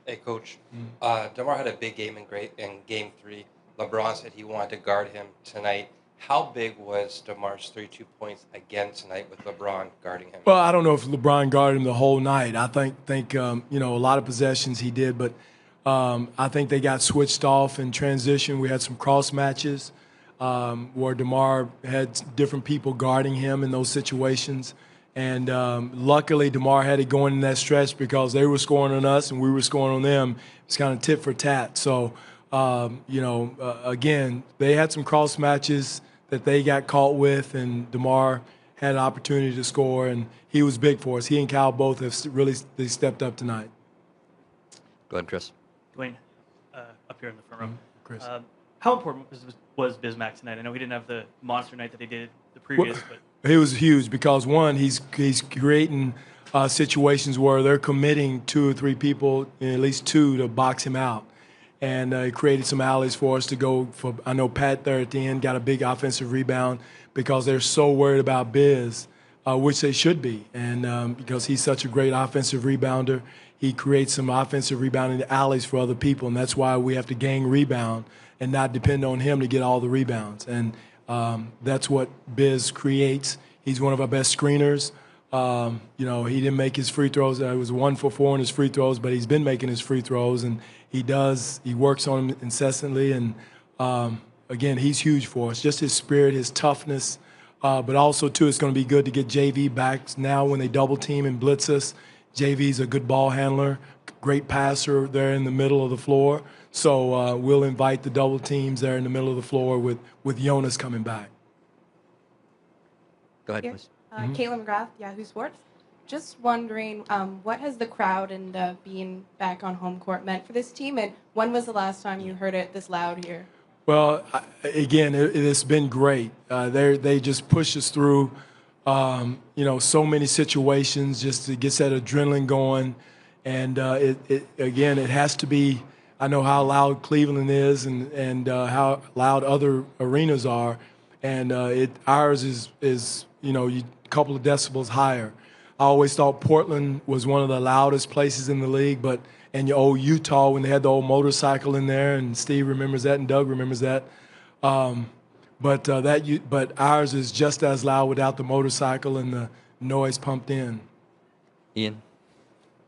Hey, Coach. DeMar had a big game in Game 3. LeBron said he wanted to guard him tonight. How big was DeMar's 32 points again tonight with LeBron guarding him? Well, I don't know if LeBron guarded him the whole night. I think a lot of possessions he did, but I think they got switched off in transition. We had some cross matches where DeMar had different people guarding him in those situations. And luckily, DeMar had it going in that stretch because they were scoring on us and we were scoring on them. It's kind of tit for tat. So, again, they had some cross matches that they got caught with, and DeMar had an opportunity to score, and he was big for us. He and Kyle both have really they stepped up tonight. Go ahead, Chris. Dwane, up here in the front row. Chris. How important was Bismack tonight? I know he didn't have the monster night that he did the previous, but He was huge because, one, he's creating situations where they're committing 2 or 3 people, at least 2, to box him out. And he created some alleys for us to go for. I know Pat there at the end got a big offensive rebound because they're so worried about Biz, which they should be. And because he's such a great offensive rebounder, he creates some offensive rebounding alleys for other people. And that's why we have to gang rebound and not depend on him to get all the rebounds. And that's what Biz creates. He's one of our best screeners. He didn't make his free throws. It was 1 for 4 in his free throws, but he's been making his free throws, and he works on them incessantly. And again, he's huge for us. Just his spirit, his toughness, but also too, it's going to be good to get JV back now when they double team and blitz us. JV's a good ball handler, great passer there in the middle of the floor. So we'll invite the double teams there in the middle of the floor with Jonas coming back. Go ahead, please. Caitlin McGrath, Yahoo Sports. Just wondering, what has the crowd and being back on home court meant for this team, and when was the last time you heard it this loud here? Well, again, it's been great. They just push us through, so many situations just to get that adrenaline going. And it has to be. I know how loud Cleveland is and how loud other arenas are, and ours is a couple of decibels higher. I always thought Portland was one of the loudest places in the league, and your old Utah when they had the old motorcycle in there, and Steve remembers that and Doug remembers that. But ours is just as loud without the motorcycle and the noise pumped in. Ian.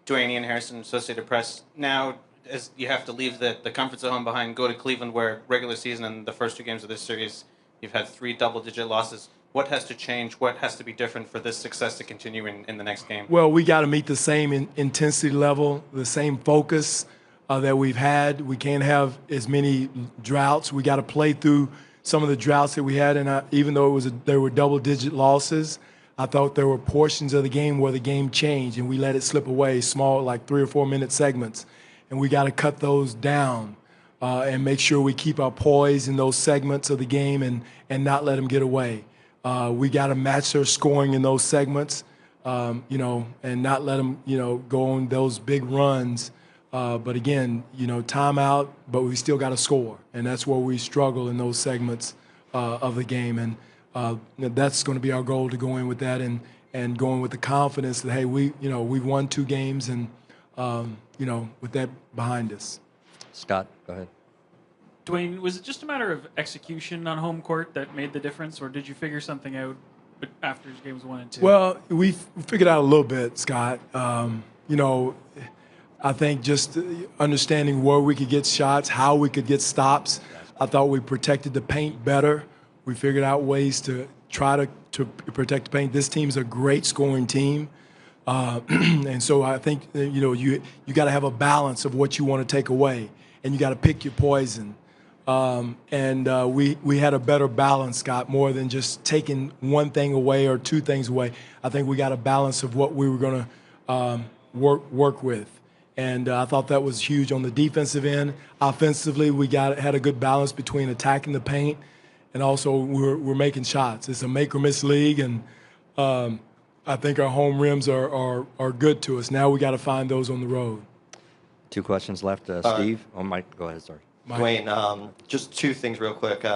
Dwane, Ian Harrison, Associated Press. Now, as you have to leave the comforts at home behind, go to Cleveland, where regular season and the first 2 games of this series, you've had 3 double-digit losses. What has to change? What has to be different for this success to continue in the next game? Well, we got to meet the same intensity level, the same focus that we've had. We can't have as many droughts. We got to play through some of the droughts that we had, and even though there were double-digit losses, I thought there were portions of the game where the game changed, and we let it slip away, small, like 3 or 4 minute segments. And we got to cut those down and make sure we keep our poise in those segments of the game and not let them get away. We got to match their scoring in those segments, and not let them, go on those big runs. But again, timeout, but we still got to score. And that's where we struggle in those segments of the game. And that's going to be our goal, to go in with that and going with the confidence that, hey, we've won 2 games and, with that behind us. Scott, go ahead. Dwane, was it just a matter of execution on home court that made the difference, or did you figure something out after games 1 and 2? Well, we figured out a little bit, Scott. I think just understanding where we could get shots, how we could get stops. I thought we protected the paint better. We figured out ways to try to protect the paint. This team's a great scoring team. And so I think, you got to have a balance of what you want to take away, and you got to pick your poison. We had a better balance, Scott, more than just taking one thing away or 2 things away. I think we got a balance of what we were going to work with. And I thought that was huge on the defensive end. Offensively, we had a good balance between attacking the paint and also we're making shots. It's a make or miss league, and I think our home rims are good to us. Now we got to find those on the road. 2 questions left. Steve? Mike, go ahead, sorry. Dwane, just 2 things real quick.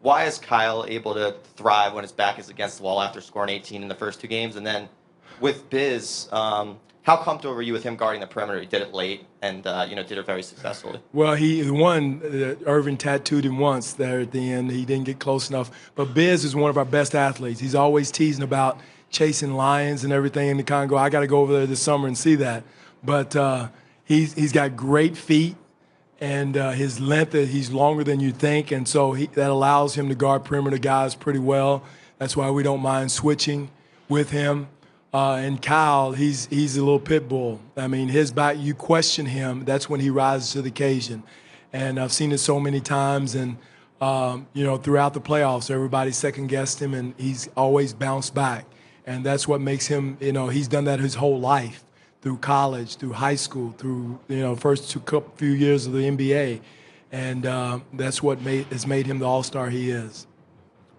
Why is Kyle able to thrive when his back is against the wall after scoring 18 in the first 2 games? And then with Biz, How comfortable were you with him guarding the perimeter? He did it late and did it very successfully. Well, Irvin tattooed him once there at the end. He didn't get close enough. But Biz is one of our best athletes. He's always teasing about chasing lions and everything in the Congo. I got to go over there this summer and see that. But he's got great feet, and his length, he's longer than you think, and so that allows him to guard perimeter guys pretty well. That's why we don't mind switching with him. And Kyle, he's a little pit bull. I mean, his back, you question him, that's when he rises to the occasion. And I've seen it so many times, and throughout the playoffs, everybody second-guessed him, and he's always bounced back. And that's what makes him, he's done that his whole life, through college, through high school, through, first few years of the NBA. And that's what has made him the all-star he is.